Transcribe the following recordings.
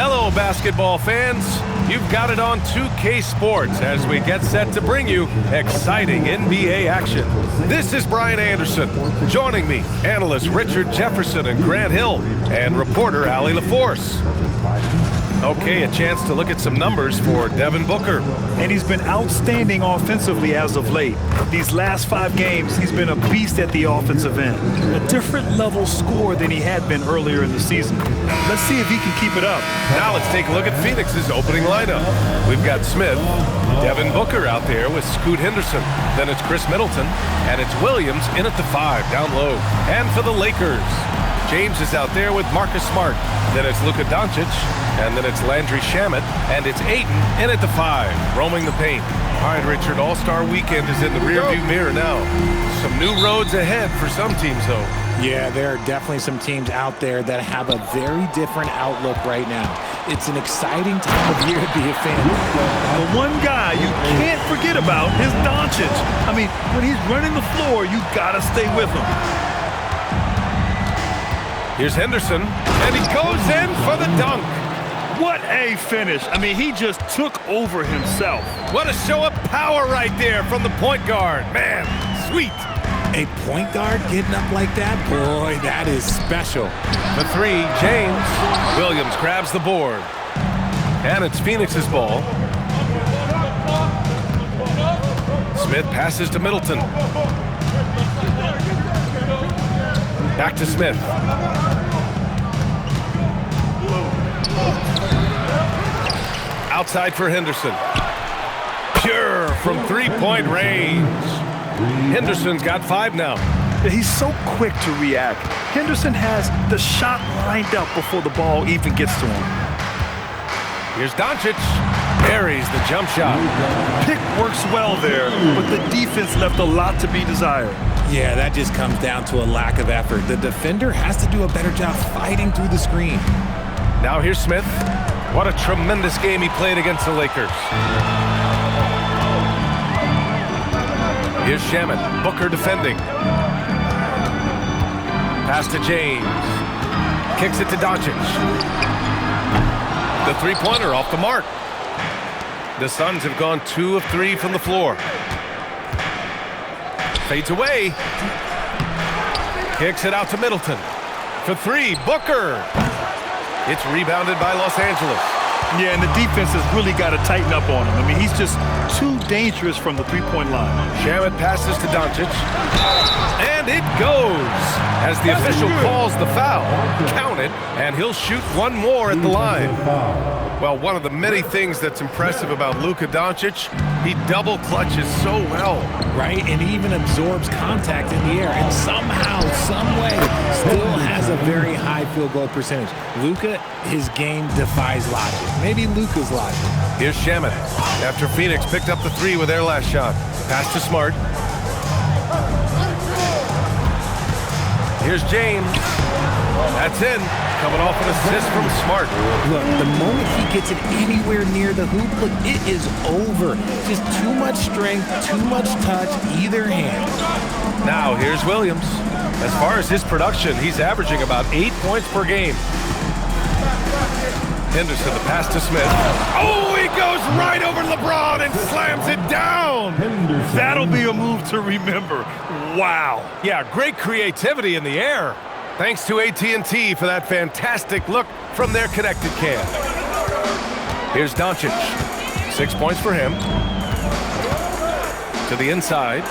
Hello, basketball fans. You've got it on 2K Sports as we get set to bring you exciting NBA action. This is Brian Anderson. Joining me, analysts Richard Jefferson and Grant Hill, and reporter Allie LaForce. Okay, a chance to look at some numbers for Devin Booker. And he's been outstanding offensively as of late. These last 5 games, he's been a beast at the offensive end. A different level score than he had been earlier in the season. Let's see if he can keep it up. Now let's take a look at Phoenix's opening lineup. We've got Smith, Devin Booker out there with Scoot Henderson. Then it's Chris Middleton, and it's Williams in at the 5 down low. And for the Lakers, James is out there with Marcus Smart. Then it's Luka Doncic, and then it's Landry Shamet, and it's Ayton in at the 5, roaming the paint. All right, Richard, All-Star Weekend is in the rearview mirror now. Some new roads ahead for some teams, though. Yeah, there are definitely some teams out there that have a very different outlook right now. It's an exciting time of year to be a fan. The one guy you can't forget about is Doncic. I mean, when he's running the floor, you gotta stay with him. Here's Henderson, and he goes in for the dunk. What a finish. I mean, he just took over himself. What a show of power right there from the point guard. Man, sweet. A point guard getting up like that? Boy, that is special. The 3, James. Williams grabs the board. And it's Phoenix's ball. Smith passes to Middleton. Back to Smith. Outside for Henderson. Pure from three-point range. Henderson's got 5 now. He's so quick to react. Henderson has the shot lined up before the ball even gets to him. Here's Doncic. Buries the jump shot. Pick works well there, but the defense left a lot to be desired. Yeah, that just comes down to a lack of effort. The defender has to do a better job fighting through the screen. Now here's Smith. What a tremendous game he played against the Lakers. Here's Shamet. Booker defending. Pass to James. Kicks it to Doncic. The three-pointer off the mark. The Suns have gone 2 of 3 from the floor. Fades away. Kicks it out to Middleton. For 3, Booker. It's rebounded by Los Angeles. Yeah, and the defense has really got to tighten up on him. I mean, he's just too dangerous from the three-point line. Shamet passes to Doncic. And it goes. As the official calls the foul, count it, and he'll shoot 1 more at the line. Well, one of the many things that's impressive about Luka Doncic, he double clutches so well. Right, and he even absorbs contact in the air, and somehow, some way, still has a very high field goal percentage. Luka, his game defies logic. Maybe Luka's logic. Here's Shamet. After Phoenix picked up the 3 with their last shot. Pass to Smart. Here's James. That's in. Coming off an assist from Smart. Look, the moment he gets it anywhere near the hoop, look, it is over. Just too much strength, too much touch, either hand. Now, here's Williams. As far as his production, he's averaging about 8 points per game. Henderson, the pass to Smith. Oh, he goes right over LeBron and slams it down. That'll be a move to remember. Wow. Yeah, great creativity in the air. Thanks to AT&T for that fantastic look from their connected cam. Here's Doncic. 6 points for him. To the inside.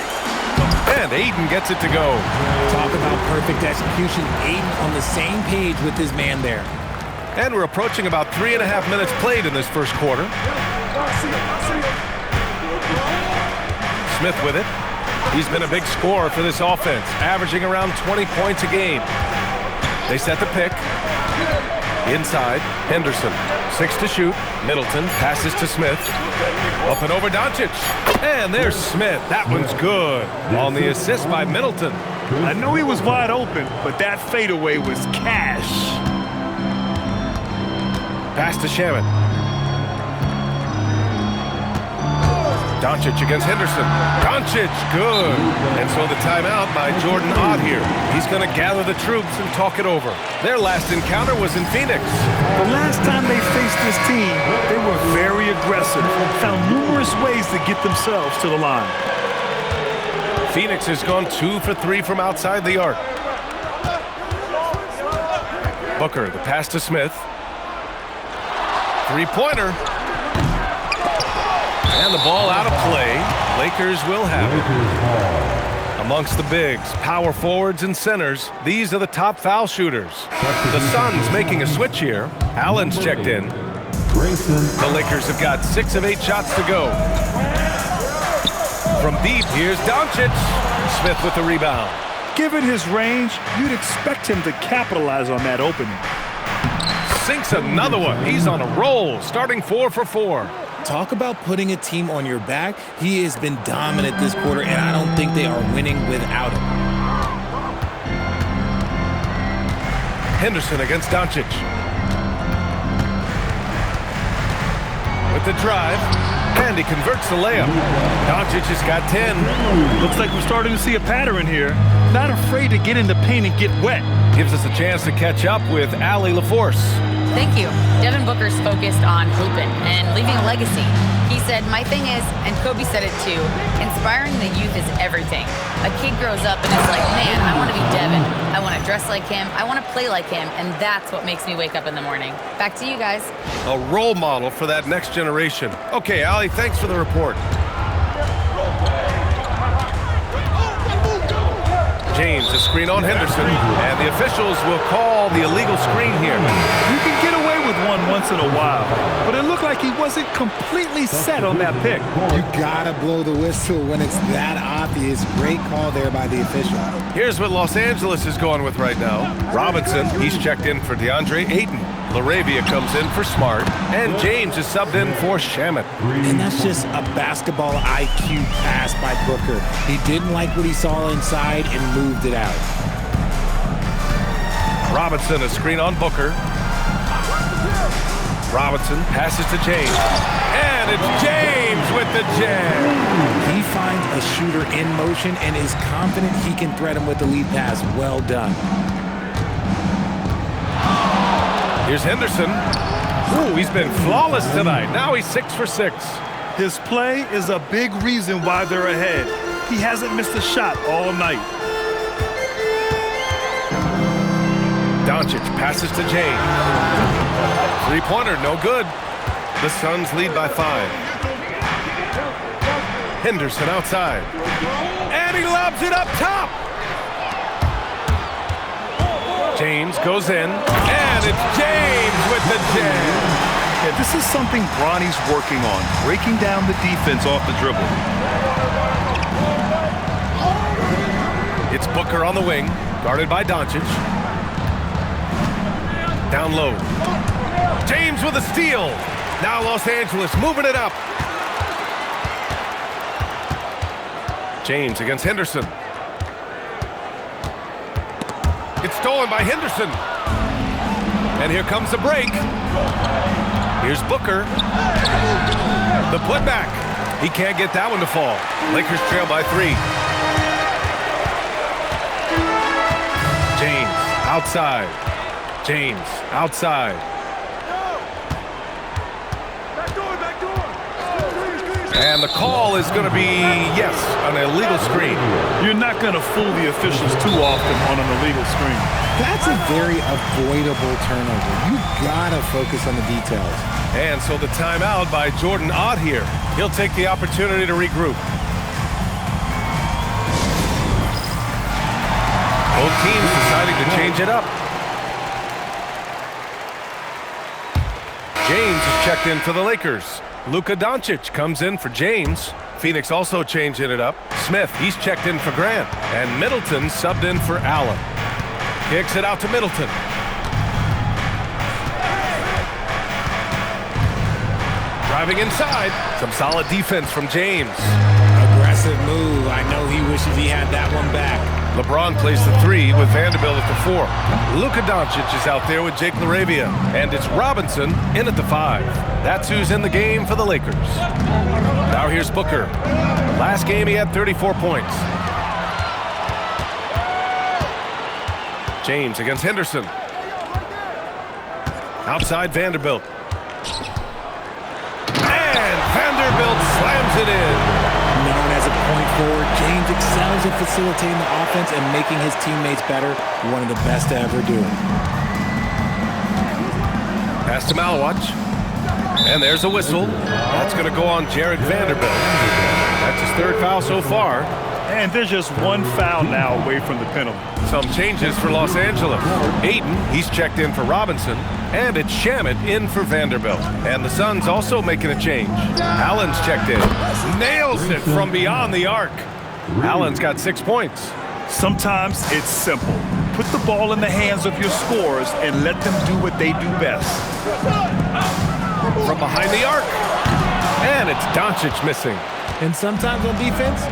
And Ayton gets it to go. Talk about perfect execution. Ayton on the same page with his man there. And we're approaching about 3.5 minutes played in this first quarter. Smith with it. He's been a big scorer for this offense, averaging around 20 points a game. They set the pick. Inside, Henderson. 6 to shoot. Middleton passes to Smith. Up and over Doncic. And there's Smith. That one's good. On the assist by Middleton. I know he was wide open, but that fadeaway was cash. Pass to Shamet. Doncic against Henderson. Doncic, good. And so the timeout by Jordan Ott here. He's going to gather the troops and talk it over. Their last encounter was in Phoenix. The last time they faced this team, they were very aggressive, found numerous ways to get themselves to the line. Phoenix has gone 2 for 3 from outside the arc. Booker, the pass to Smith. Three-pointer. And the ball out of play. Lakers will have it. Amongst the bigs, power forwards, and centers, these are the top foul shooters. The Suns making a switch here. Allen's checked in. The Lakers have got 6 of 8 shots to go. From deep, here's Doncic. Smith with the rebound. Given his range, you'd expect him to capitalize on that opening. Sinks another one. He's on a roll, starting 4 for 4. Talk about putting a team on your back. He has been dominant this quarter, and I don't think they are winning without him. Henderson against Doncic. With the drive, and he converts the layup. Doncic has got 10. Looks like we're starting to see a pattern here. Not afraid to get in the paint and get wet. Gives us a chance to catch up with Allie LaForce. Thank you. Devin Booker's focused on hooping and leaving a legacy. He said, my thing is, and Kobe said it too, inspiring the youth is everything. A kid grows up and is like, man, I want to be Devin. I want to dress like him. I want to play like him. And that's what makes me wake up in the morning. Back to you guys. A role model for that next generation. Okay, Allie, thanks for the report. James, a screen on Henderson, and the officials will call the illegal screen here. You can get away with one once in a while, but it looked like he wasn't completely set on that pick. You gotta blow the whistle when it's that obvious. Great call there by the official. Here's what Los Angeles is going with right now. Robinson, he's checked in for DeAndre Ayton. LaRavia comes in for Smart, and James is subbed in for Shamet. And that's just a basketball IQ pass by Booker. He didn't like what he saw inside and moved it out. Robinson, a screen on Booker. Robinson passes to James. And it's James with the jam. He finds a shooter in motion and is confident he can thread him with the lead pass. Well done. Here's Henderson. Ooh, he's been flawless tonight. Now he's 6 for 6. His play is a big reason why they're ahead. He hasn't missed a shot all night. Doncic passes to James. Three-pointer, no good. The Suns lead by 5. Henderson outside. And he lobs it up top. James goes in, and it's James with the jam. Yeah, this is something Bronny's working on, breaking down the defense off the dribble. It's Booker on the wing, guarded by Doncic. Down low. James with a steal. Now Los Angeles moving it up. James against Henderson. It's stolen by Henderson. And here comes the break. Here's Booker. The putback. He can't get that one to fall. Lakers trail by 3. James outside. James outside. And the call is going to be, yes, an illegal screen. You're not going to fool the officials too often on an illegal screen. That's a very avoidable turnover. You gotta focus on the details. And so the timeout by Jordan Ott here. He'll take the opportunity to regroup. Both teams deciding to change it up. James is checked in for the Lakers. Luka Doncic comes in for James. Phoenix also changing it up. Smith, he's checked in for Grant. And Middleton subbed in for Allen. Kicks it out to Middleton. Driving inside. Some solid defense from James. Aggressive move. I know he wishes he had that one back. LeBron plays the 3 with Vanderbilt at the 4. Luka Doncic is out there with Jake LaRavia. And it's Robinson in at the 5. That's who's in the game for the Lakers. Now here's Booker. Last game he had 34 points. James against Henderson. Outside Vanderbilt. And Vanderbilt slams it in. Known as a point forward, James excels at facilitating the offense and making his teammates better. One of the best to ever do it. Pass to Malawach. And there's a whistle. That's going to go on Jared Vanderbilt. That's his 3rd foul so far. And there's just one foul now away from the penalty. Some changes for Los Angeles. Ayton, he's checked in for Robinson. And it's Shamet in for Vanderbilt. And the Suns also making a change. Allen's checked in. Nails it from beyond the arc. Allen's got 6 points. Sometimes it's simple. Put the ball in the hands of your scorers and let them do what they do best. From behind the arc. And it's Doncic missing. And sometimes on defense,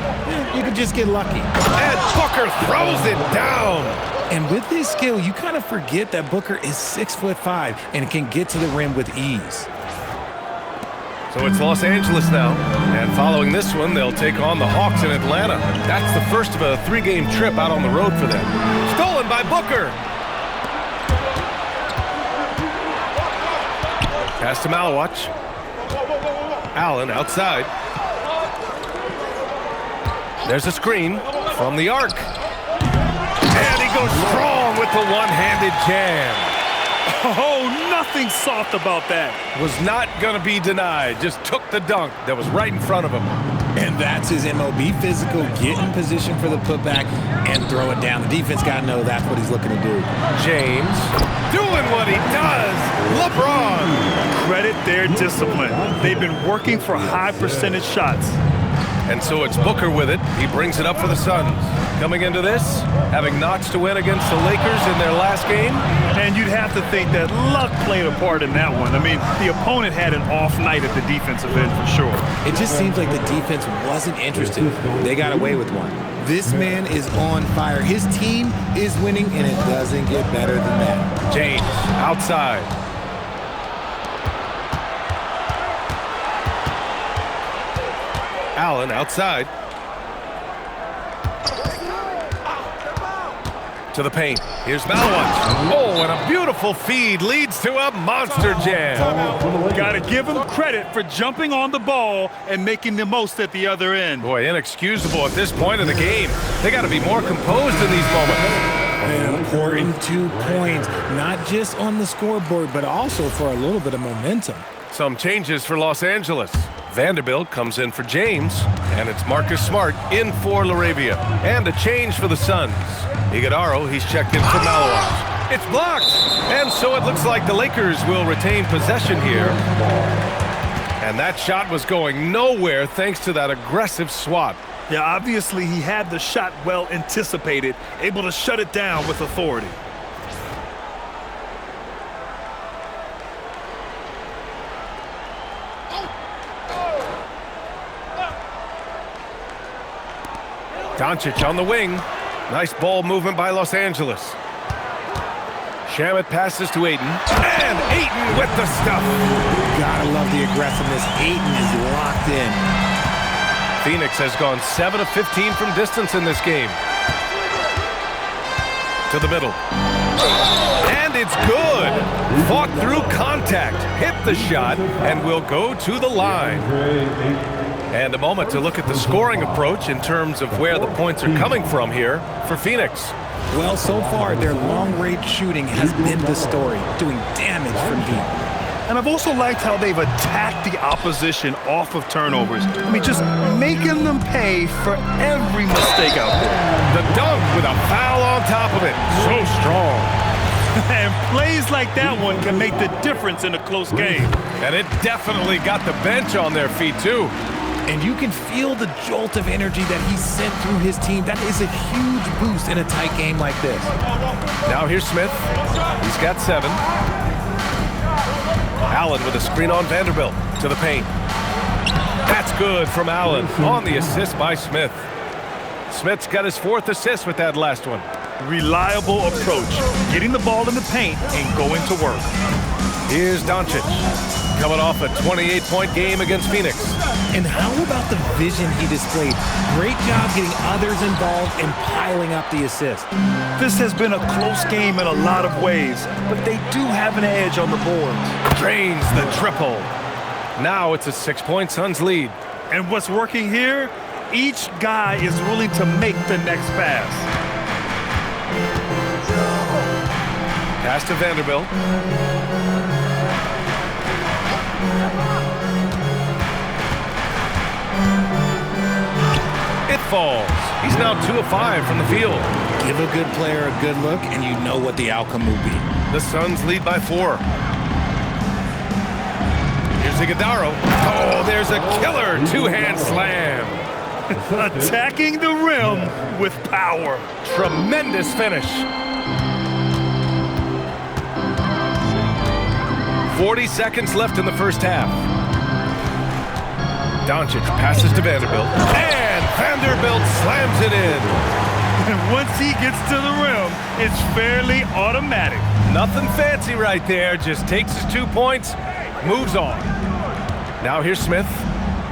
you can just get lucky. And Booker throws it down. And with his skill, you kind of forget that Booker is 6'5" and can get to the rim with ease. So it's Los Angeles now. And following this one, they'll take on the Hawks in Atlanta. That's the first of a 3-game trip out on the road for them. Stolen by Booker. Pass to Malawach. Allen outside. There's a screen from the arc. And he goes strong with the one-handed jam. Oh, nothing soft about that. Was not going to be denied. Just took the dunk that was right in front of him. And that's his MOB physical, get in position for the putback and throw it down. The defense got to know that's what he's looking to do. James doing what he does. LeBron. Credit their discipline. They've been working for high percentage shots. And so it's Booker with it. He brings it up for the Suns. Coming into this, having notched to win against the Lakers in their last game. And you'd have to think that luck played a part in that one. I mean, the opponent had an off night at the defensive end for sure. It just seems like the defense wasn't interested. They got away with one. This man is on fire. His team is winning, and it doesn't get better than that. James outside. Allen outside. To the paint. Here's Malawach. Oh, and a beautiful feed leads to a monster jam. Got to give him credit for jumping on the ball and making the most at the other end. Boy, inexcusable at this point in the game. They got to be more composed in these moments. An important 2 points, not just on the scoreboard, but also for a little bit of momentum. Some changes for Los Angeles. Vanderbilt comes in for James, and it's Marcus Smart in for LaRavia. And a change for the Suns. Iguodaro, he's checked in for Malawach. It's blocked! And so it looks like the Lakers will retain possession here. And that shot was going nowhere thanks to that aggressive swat. Yeah, obviously he had the shot well anticipated, able to shut it down with authority. Doncic on the wing. Nice ball movement by Los Angeles. Shamet passes to Ayton. And Ayton with the stuff. Gotta love the aggressiveness. Ayton is locked in. Phoenix has gone 7 of 15 from distance in this game. To the middle. And it's good. Fought through contact. Hit the shot and will go to the line. And a moment to look at the scoring approach in terms of where the points are coming from here for Phoenix. Well, so far, their long-range shooting has been the story, doing damage from deep. And I've also liked how they've attacked the opposition off of turnovers. I mean, just making them pay for every mistake out there. The dunk with a foul on top of it. So strong. And plays like that one can make the difference in a close game. And it definitely got the bench on their feet, too. And you can feel the jolt of energy that he sent through his team. That is a huge boost in a tight game like this. Now here's Smith. He's got 7. Allen with a screen on Vanderbilt to the paint. That's good from Allen on the assist by Smith. Smith's got his 4th assist with that last one. Reliable approach, getting the ball in the paint and going to work. Here's Doncic, coming off a 28-point game against Phoenix. And how about the vision he displayed? Great job getting others involved and piling up the assist. This has been a close game in a lot of ways, but they do have an edge on the boards. Drains the triple. Now it's a 6-point Suns lead. And what's working here? Each guy is willing to make the next pass. Pass to Vanderbilt. It falls. He's now 2 of 5 from the field. Give a good player a good look, and you know what the outcome will be. The Suns lead by 4. Here's Iguodala. Oh, there's a killer 2-hand slam. Attacking the rim with power. Tremendous finish. 40 seconds left in the first half. Doncic passes to Vanderbilt. And Vanderbilt slams it in. And once he gets to the rim, it's fairly automatic. Nothing fancy right there. Just takes his 2 points, moves on. Now here's Smith.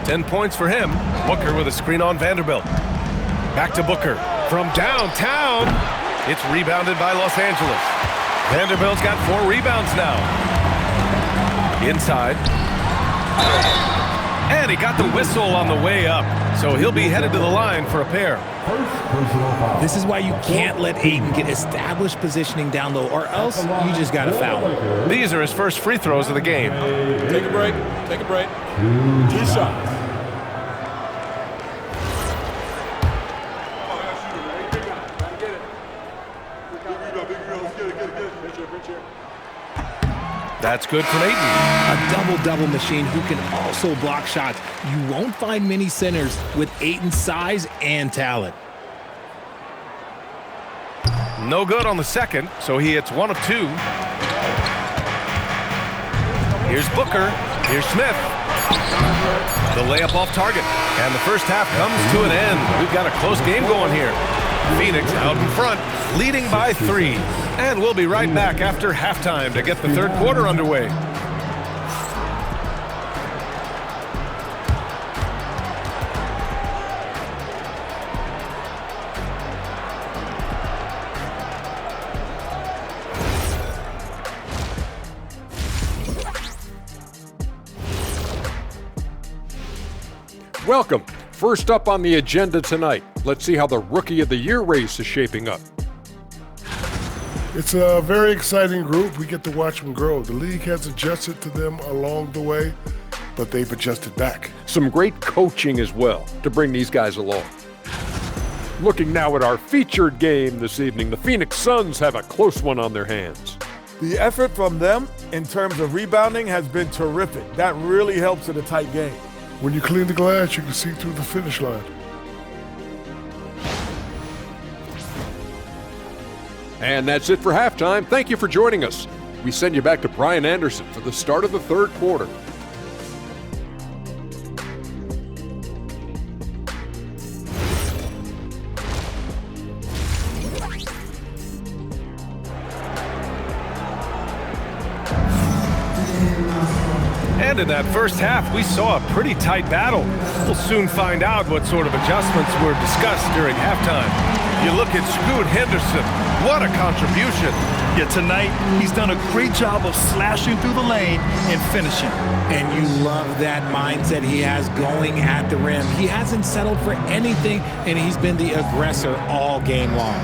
10 points for him. Booker with a screen on Vanderbilt. Back to Booker. From downtown, it's rebounded by Los Angeles. Vanderbilt's got 4 rebounds now. Inside. And he got the whistle on the way up, so he'll be headed to the line for a pair. This is why you can't let Ayton get established positioning down low, or else you just got to foul him. These are his first free throws of the game. Take a break. Take a break. 2 shots. That's good from Ayton. A double-double machine who can also block shots. You won't find many centers with Ayton's size and talent. No good on the second, so he hits 1 of 2. Here's Booker. Here's Smith. The layup off target. And the first half comes to an end. We've got a close game going here. Phoenix out in front, leading by 3. And we'll be right back after halftime to get the third quarter underway. Welcome. First up on the agenda tonight, let's see how the Rookie of the Year race is shaping up. It's a very exciting group. We get to watch them grow. The league has adjusted to them along the way, but they've adjusted back. Some great coaching as well to bring these guys along. Looking now at our featured game this evening, the Phoenix Suns have a close one on their hands. The effort from them in terms of rebounding has been terrific. That really helps in a tight game. When you clean the glass, you can see through the finish line. And that's it for halftime. Thank you for joining us. We send you back to Brian Anderson for the start of the third quarter. And in that first half, we saw a pretty tight battle. We'll soon find out what sort of adjustments were discussed during halftime. You look at Scoot Henderson. What a contribution. Yeah, tonight, he's done a great job of slashing through the lane and finishing. And you love that mindset he has going at the rim. He hasn't settled for anything, and he's been the aggressor all game long.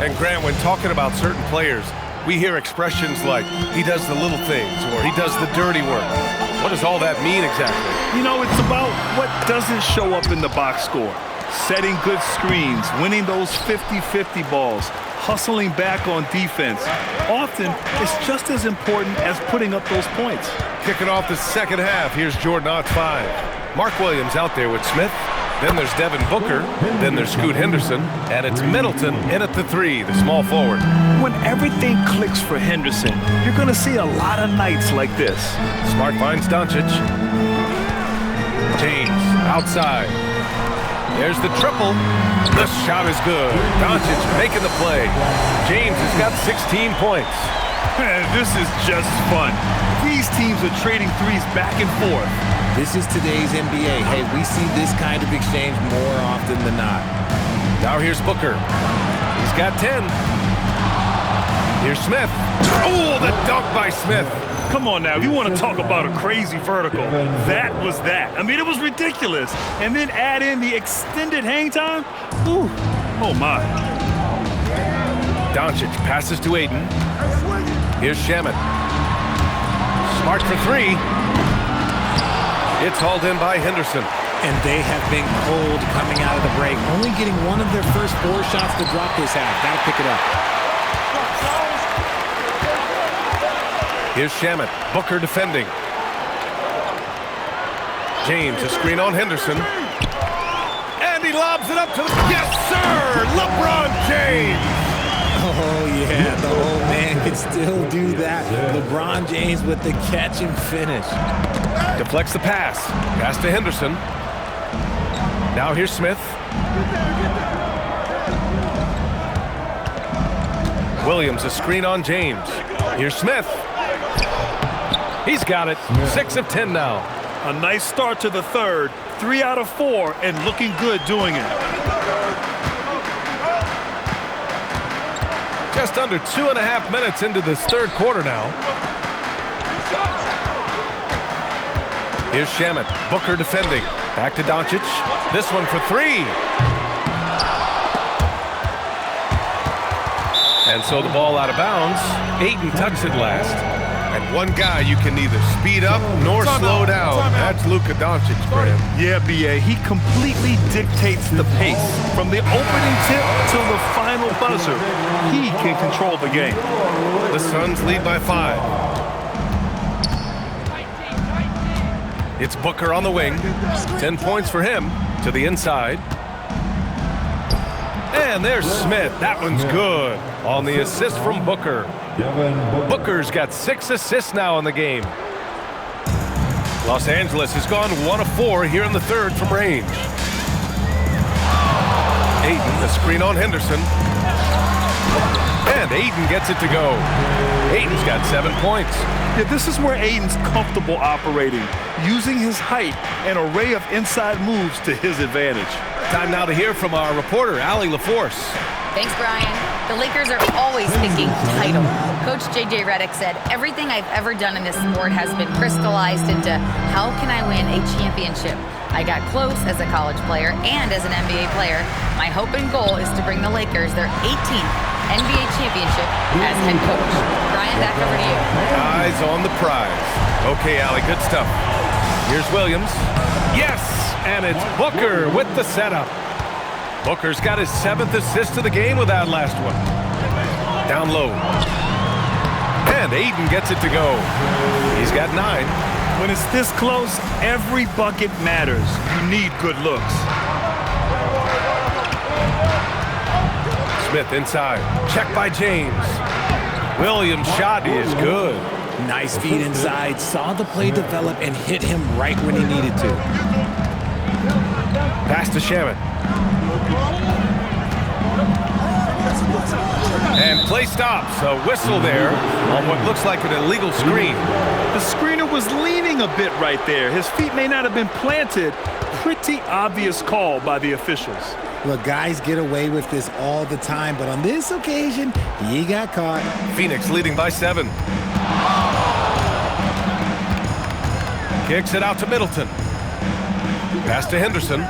And Grant, when talking about certain players, we hear expressions like, he does the little things, or he does the dirty work. What does all that mean exactly? You know, it's about what doesn't show up in the box score. Setting good screens, winning those 50-50 balls, hustling back on defense. Often, it's just as important as putting up those points. Kicking off the second half, here's Jordan Ott 5. Mark Williams out there with Smith. Then there's Devin Booker. Then there's Scoot Henderson. And it's Middleton in at the 3, the small forward. When everything clicks for Henderson, you're going to see a lot of nights like this. Smart finds Doncic. James outside. There's the triple. The shot is good. Doncic making the play. James has got 16 points. Man, this is just fun. These teams are trading threes back and forth. This is today's NBA. Hey, we see this kind of exchange more often than not. Now here's Booker. He's got 10. Here's Smith. Oh, the dunk by Smith. Come on now, if you want to talk about a crazy vertical, that was that. I mean, it was ridiculous. And then add in the extended hang time. Ooh, oh my. Doncic passes to Ayton. Here's Shamet. Smart for three. It's hauled in by Henderson. And they have been cold coming out of the break. Only getting one of their first 4 shots to drop this half. Gotta pick it up. Here's Shamet. Booker defending. James, a screen on Henderson. And he lobs it up to the... Yes, sir! LeBron James! Oh, yeah, the old man can still do that. LeBron James with the catch and finish. Deflects the pass. Pass to Henderson. Now here's Smith. Williams, a screen on James. Here's Smith. He's got it. 6 of 10 now. A nice start to the third. 3 out of 4 and looking good doing it. Just under 2.5 minutes into this third quarter now. Here's Shamet. Booker defending. Back to Doncic. This one for 3. And so the ball out of bounds. Ayton tucks it last. And one guy you can neither speed up nor slow down. That's Luka Doncic, Graham. Yeah, B.A., he completely dictates the pace. From the opening tip till the final buzzer, he can control the game. The Suns lead by 5. It's Booker on the wing. 10 points for him to the inside. And there's Smith. That one's good on the assist from Booker. Booker's got 6 assists now in the game. Los Angeles has gone 1 of 4 here in the third from range. Ayton, the screen on Henderson. And Ayton gets it to go. Ayton's got 7 points. Yeah, this is where Ayton's comfortable operating, using his height and array of inside moves to his advantage. Time now to hear from our reporter, Allie LaForce. Thanks, Brian. The Lakers are always thinking title. Coach J.J. Redick said, everything I've ever done in this sport has been crystallized into how can I win a championship? I got close as a college player and as an NBA player. My hope and goal is to bring the Lakers their 18th NBA championship as head coach. Brian, back over to you. Eyes on the prize. Okay, Allie, good stuff. Here's Williams. Yes, and it's Booker with the setup. Booker's got his 7th assist of the game with that last one. Down low. And Ayton gets it to go. He's got 9. When it's this close, every bucket matters. You need good looks. Smith inside. Check by James. Williams' shot is good. Nice feed inside. Saw the play develop and hit him right when he needed to. Pass to Shamet. And play stops. A whistle there on what looks like an illegal screen. The screener was leaning a bit right there. His feet may not have been planted. Pretty obvious call by the officials. Look, guys get away with this all the time, but on this occasion, he got caught. Phoenix leading by 7. Kicks it out to Middleton. Pass to Henderson.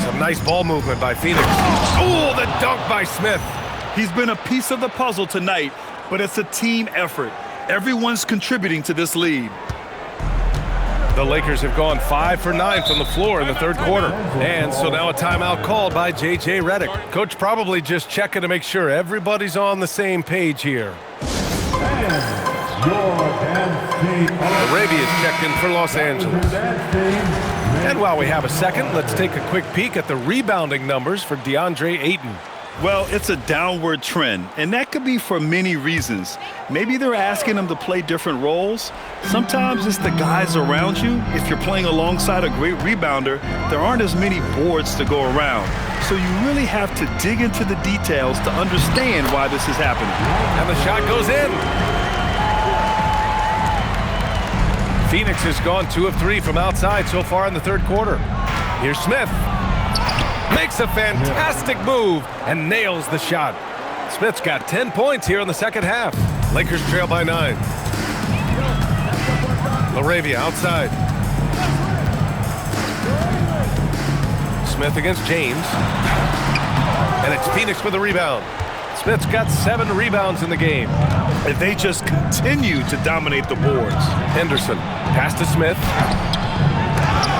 Some nice ball movement by Phoenix. Oh, the dunk by Smith. He's been a piece of the puzzle tonight, but it's a team effort. Everyone's contributing to this lead. The Lakers have gone 5 for 9 from the floor in the third quarter. And so now a timeout called by J.J. Redick. Coach probably just checking to make sure everybody's on the same page here. Arabia's checked in for Los Angeles. And while we have a second, let's take a quick peek at the rebounding numbers for DeAndre Ayton. Well, it's a downward trend, and that could be for many reasons. Maybe they're asking them to play different roles. Sometimes it's the guys around you. If you're playing alongside a great rebounder, there aren't as many boards to go around. So you really have to dig into the details to understand why this is happening. And the shot goes in. Phoenix has gone 2 of 3 from outside so far in the third quarter. Here's Smith. Makes a fantastic move and nails the shot. Smith's got 10 points here in the second half. Lakers trail by 9. LaRavia outside. Smith against James. And it's Phoenix with a rebound. Smith's got 7 rebounds in the game. And they just continue to dominate the boards. Henderson, pass to Smith.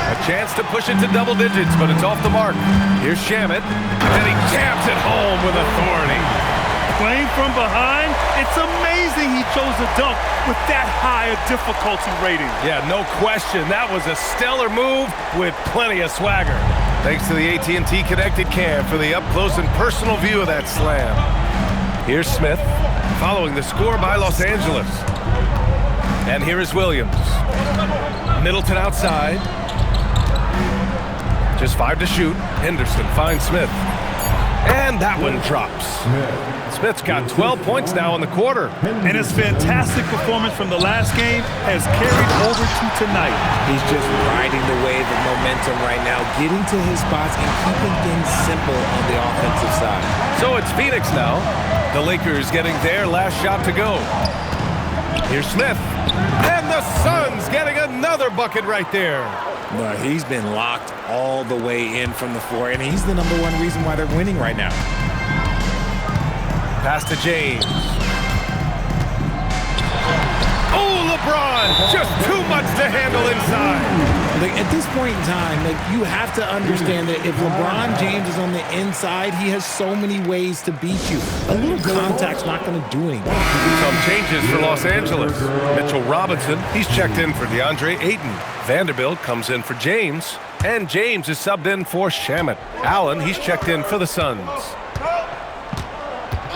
A chance to push it to double digits, but it's off the mark. Here's Shamet, and he jams it home with authority. Playing from behind, it's amazing he chose a dunk with that high a difficulty rating. Yeah, no question. That was a stellar move with plenty of swagger. Thanks to the AT&T Connected Cam for the up-close and personal view of that slam. Here's Smith, following the score by Los Angeles. And here is Williams. Middleton outside. Just 5 to shoot. Henderson finds Smith. And that one drops. Smith's got 12 points now in the quarter. And his fantastic performance from the last game has carried over to tonight. He's just riding the wave of momentum right now, getting to his spots and keeping things simple on the offensive side. So it's Phoenix now. The Lakers getting their last shot to go. Here's Smith. And the Suns getting another bucket right there. But he's been locked all the way in from the floor, and he's the number 1 reason why they're winning right now. Pass to James. Oh, LeBron! Just too much to handle inside. Like, at this point in time, like, you have to understand that if LeBron James is on the inside, he has so many ways to beat you. A little contact's not going to do anything. Some changes for Los Angeles. Mitchell Robinson, he's checked in for DeAndre Ayton. Vanderbilt comes in for James, and James is subbed in for Shamet. Allen, he's checked in for the Suns.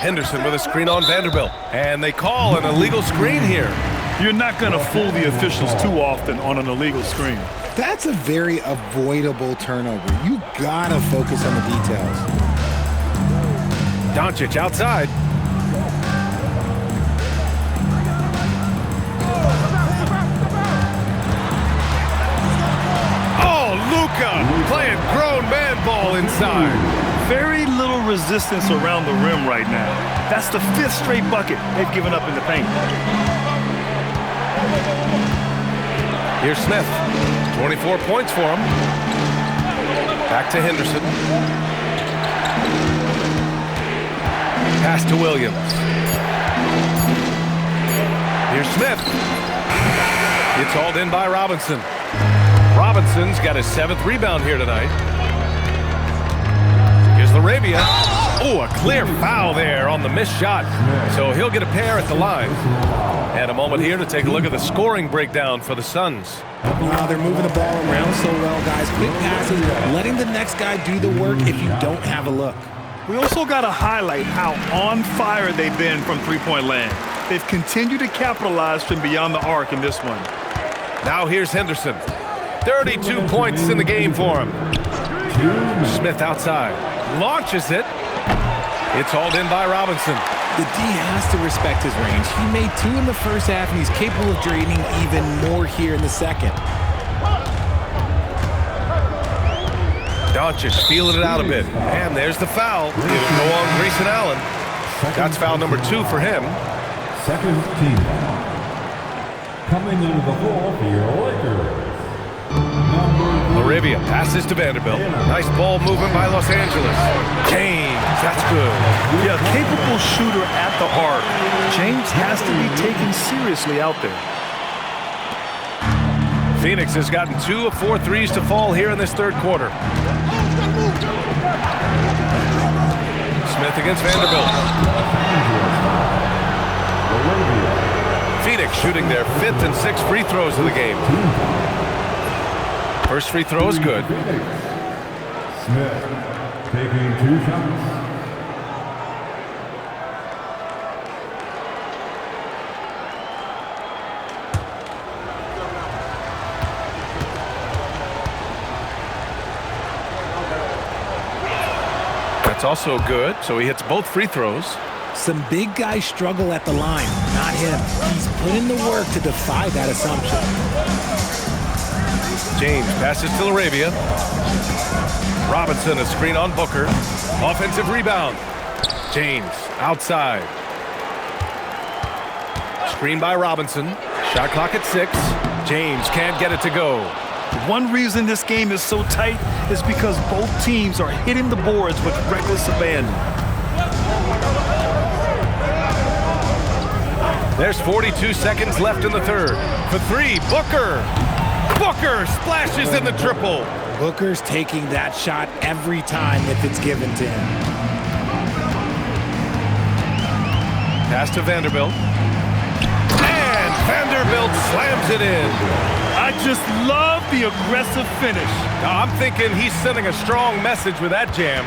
Henderson with a screen on Vanderbilt, and they call an illegal screen here. You're not going to fool the officials too often on an illegal screen. That's a very avoidable turnover. You got to focus on the details. Doncic outside. Playing grown man ball inside. Very little resistance around the rim right now. That's the 5th straight bucket they've given up in the paint. Here's Smith. 24 points for him. Back to Henderson. Pass to Williams. Here's Smith. It's hauled in by Robinson. Robinson's got his 7th rebound here tonight. Here's LaRavia. Oh, a clear foul there on the missed shot. So he'll get a pair at the line. And a moment here to take a look at the scoring breakdown for the Suns. Wow, they're moving the ball around so well, guys. Quick passes, letting the next guy do the work if you don't have a look. We also got to highlight how on fire they've been from three-point land. They've continued to capitalize from beyond the arc in this one. Now here's Henderson. 32 points in the game for him. Smith outside. Launches it. It's hauled in by Robinson. The D has to respect his range. He made 2 in the first half, and he's capable of draining even more here in the second. Doncic feeling it out a bit. And there's the foul. It'll go on Grayson Allen. That's foul number 2 for him. Second team. Coming into the floor for your Lakers. LaRavia passes to Vanderbilt. Nice ball movement by Los Angeles. James, that's good. Yeah, a capable shooter at the arc. James has to be taken seriously out there. Phoenix has gotten 2 of 4 threes to fall here in this third quarter. Smith against Vanderbilt. Phoenix shooting their 5th and 6th free throws of the game. First free throw is good. Smith taking 2 shots. That's also good, so he hits both free throws. Some big guys struggle at the line, not him. He's put in the work to defy that assumption. James passes to Laravia. Robinson, a screen on Booker. Offensive rebound. James outside. Screen by Robinson. Shot clock at 6. James can't get it to go. One reason this game is so tight is because both teams are hitting the boards with reckless abandon. There's 42 seconds left in the third. For 3, Booker. Booker splashes in the triple. Booker's taking that shot every time if it's given to him. Pass to Vanderbilt. And Vanderbilt slams it in. I just love the aggressive finish. Now, I'm thinking he's sending a strong message with that jam.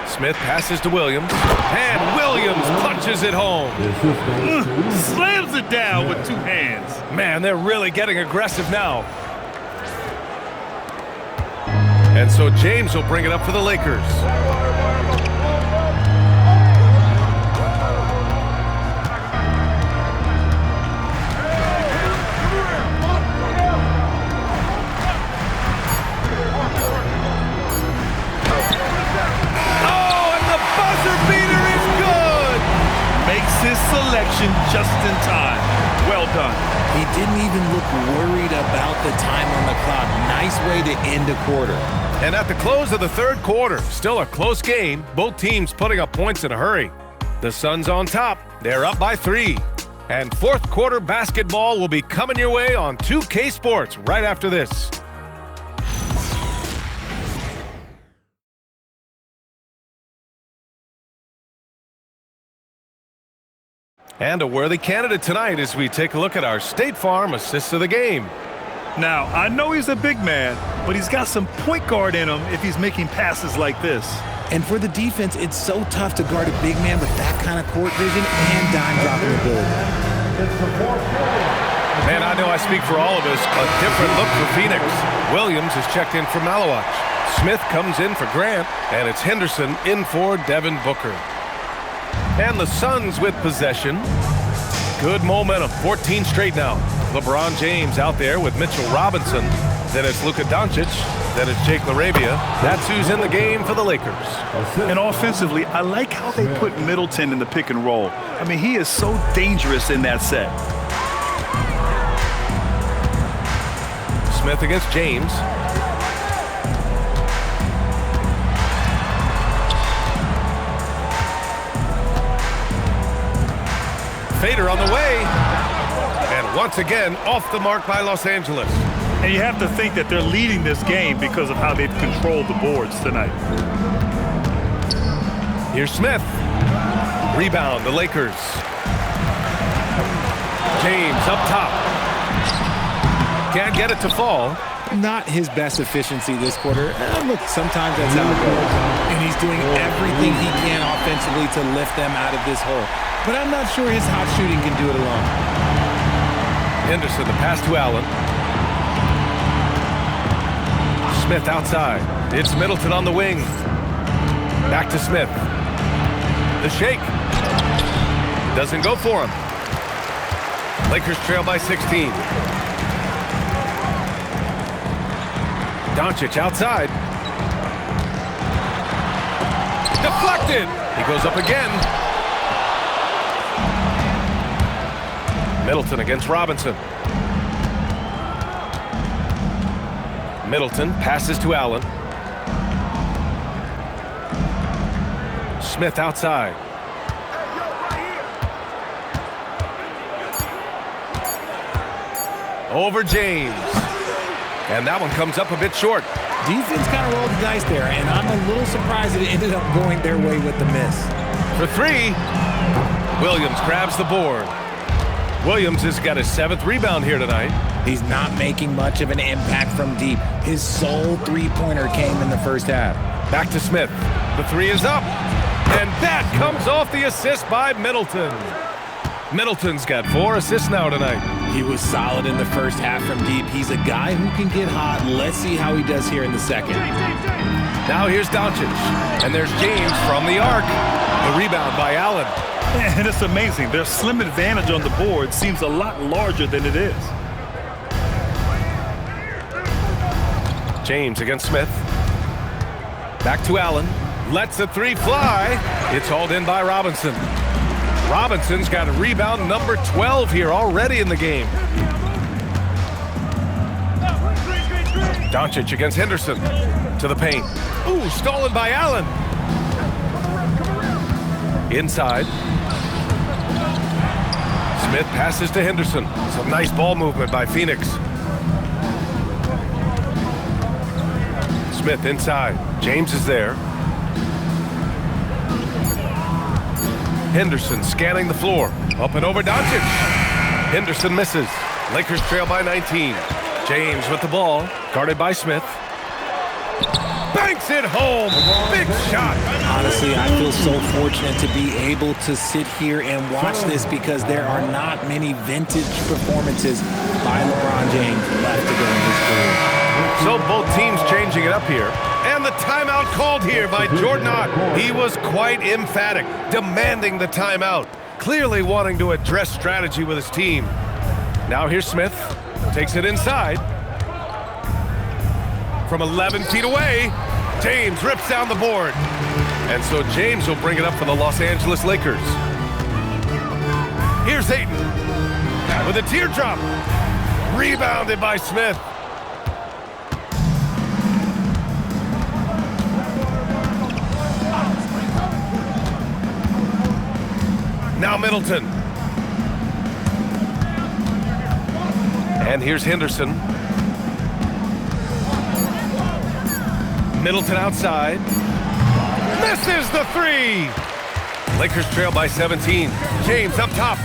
Smith passes to Williams. And Williams punches it home. Slams it down with 2 hands. Man, they're really getting aggressive now. And so James will bring it up for the Lakers. His selection just in time. Well done. He didn't even look worried about the time on the clock. Nice way to end a quarter. And at the close of the third quarter, still a close game, both teams putting up points in a hurry. The Suns on top. They're up by 3. And fourth quarter basketball will be coming your way on 2K Sports right after this. And a worthy candidate tonight as we take a look at our State Farm assists of the game. Now, I know he's a big man, but he's got some point guard in him if he's making passes like this. And for the defense, it's so tough to guard a big man with that kind of court vision and dime dropping ability. Man, I know I speak for all of us. A different look for Phoenix. Williams is checked in for Malawach. Smith comes in for Grant, and it's Henderson in for Devin Booker. And the Suns with possession. Good momentum, 14 straight now. LeBron James out there with Mitchell Robinson. Then it's Luka Doncic. Then it's Jake Laravia. That's who's in the game for the Lakers. And offensively, I like how they put Middleton in the pick and roll. I mean, he is so dangerous in that set. Smith against James. Fader on the way. And once again, off the mark by Los Angeles. And you have to think that they're leading this game because of how they've controlled the boards tonight. Here's Smith. Rebound, the Lakers. James up top. Can't get it to fall. Not his best efficiency this quarter. Look, sometimes that's how it goes. And he's doing everything he can offensively to lift them out of this hole. But I'm not sure his hot shooting can do it alone. Henderson, the pass to Allen. Smith outside. It's Middleton on the wing. Back to Smith. The shake. Doesn't go for him. Lakers trail by 16. Doncic outside. Deflected. He goes up again. Middleton against Robinson. Middleton passes to Allen. Smith outside. Over James. And that one comes up a bit short. Defense kind of rolled the dice there, and I'm a little surprised that it ended up going their way with the miss. For 3, Williams grabs the board. Williams has got his 7th rebound here tonight. He's not making much of an impact from deep. His sole three-pointer came in the first half. Back to Smith. The 3 is up. And that comes off the assist by Middleton. Middleton's got 4 assists now tonight. He was solid in the first half from deep. He's a guy who can get hot. Let's see how he does here in the second. Now here's Doncic. And there's James from the arc. The rebound by Allen. And it's amazing. Their slim advantage on the board seems a lot larger than it is. James against Smith. Back to Allen. Lets the three fly. It's hauled in by Robinson. Robinson's got a rebound number 12 here already in the game. Doncic against Henderson. To the paint. Ooh, stolen by Allen. Inside. Smith passes to Henderson. Some nice ball movement by Phoenix. Smith inside. James is there. Henderson scanning the floor. Up and over Doncic. Henderson misses. Lakers trail by 19. James with the ball. Guarded by Smith. Banks it home. Big shot. Honestly, I feel so fortunate to be able to sit here and watch this because there are not many vintage performances by LeBron James left to go in his career. So both teams changing it up here. And the timeout called here by Jordan Ott. He was quite emphatic, demanding the timeout. Clearly wanting to address strategy with his team. Now here's Smith. Takes it inside. From 11 feet away, James rips down the board. And so James will bring it up for the Los Angeles Lakers. Here's Ayton with a teardrop. Rebounded by Smith. Now Middleton. And here's Henderson. Middleton outside. Misses the three. Lakers trail by 17. James up top.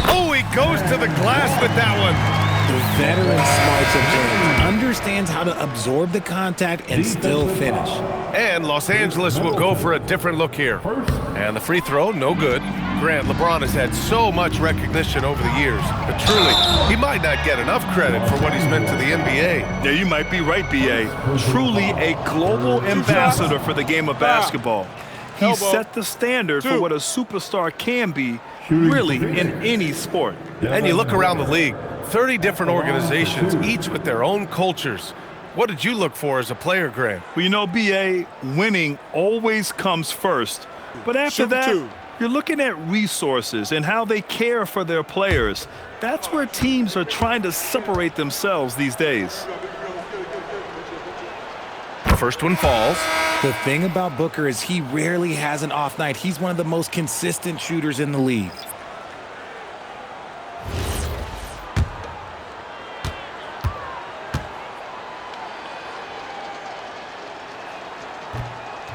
Oh, he goes to the glass with that one. The veteran smarts of James understands how to absorb the contact and still finish. And Los Angeles will go for a different look here. And the free throw, no good. Grant, LeBron has had so much recognition over the years, but truly, he might not get enough credit for what he's meant to the NBA. Yeah, you might be right, B.A. Truly a global ambassador for the game of basketball. He set the standard for what a superstar can be, really, in any sport. And you look around the league, 30 different organizations, each with their own cultures. What did you look for as a player, Grant? Well, you know, B.A., winning always comes first. But after that, you're looking at resources and how they care for their players. That's where teams are trying to separate themselves these days. First one falls. The thing about Booker is he rarely has an off night. He's one of the most consistent shooters in the league.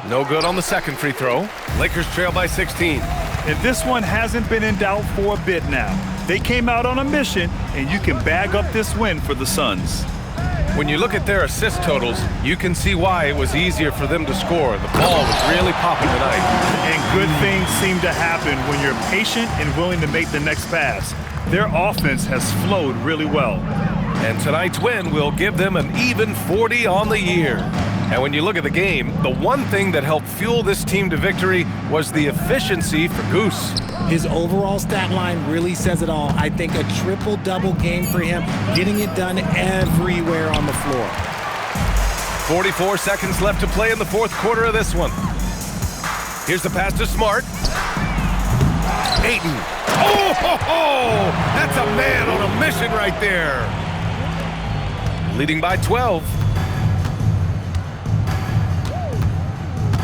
No good on the second free throw. Lakers trail by 16. And this one hasn't been in doubt for a bit now. They came out on a mission, and you can bag up this win for the Suns. When you look at their assist totals, you can see why it was easier for them to score. The ball was really popping tonight. And good things seem to happen when you're patient and willing to make the next pass. Their offense has flowed really well. And tonight's win will give them an even 40 on the year. And when you look at the game, the one thing that helped fuel this team to victory was the efficiency for Goose. His overall stat line really says it all. I think a triple-double game for him, getting it done everywhere on the floor. 44 seconds left to play in the fourth quarter of this one. Here's the pass to Smart. Ayton. Oh, ho, ho! That's a man on a mission right there. Leading by 12.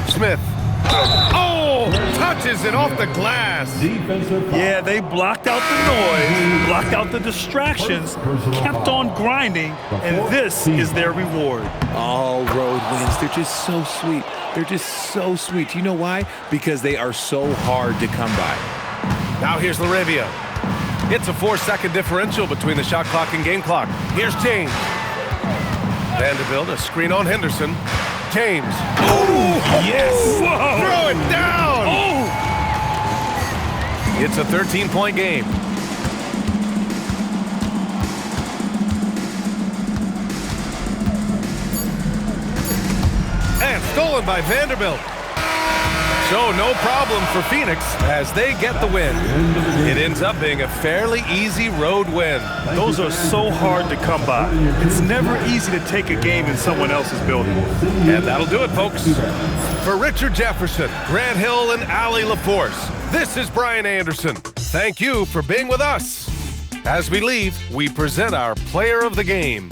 Smith. Oh, touches it off the glass. Yeah, they blocked out the noise, blocked out the distractions, kept on grinding, and this is their reward. All road wins. They're just so sweet. They're just so sweet. You know why? Because they are so hard to come by. Now here's Laravia. It's a 4-second differential between the shot clock and game clock. Here's James. Vanderbilt, a screen on Henderson. James. Oh, yes! Whoa. Throw it down! Oh! It's a 13-point game. And stolen by Vanderbilt. So no problem for Phoenix as they get the win. It ends up being a fairly easy road win. Those are so hard to come by. It's never easy to take a game in someone else's building. And that'll do it, folks. For Richard Jefferson, Grant Hill, and Allie LaForce, this is Brian Anderson. Thank you for being with us. As we leave, we present our player of the game.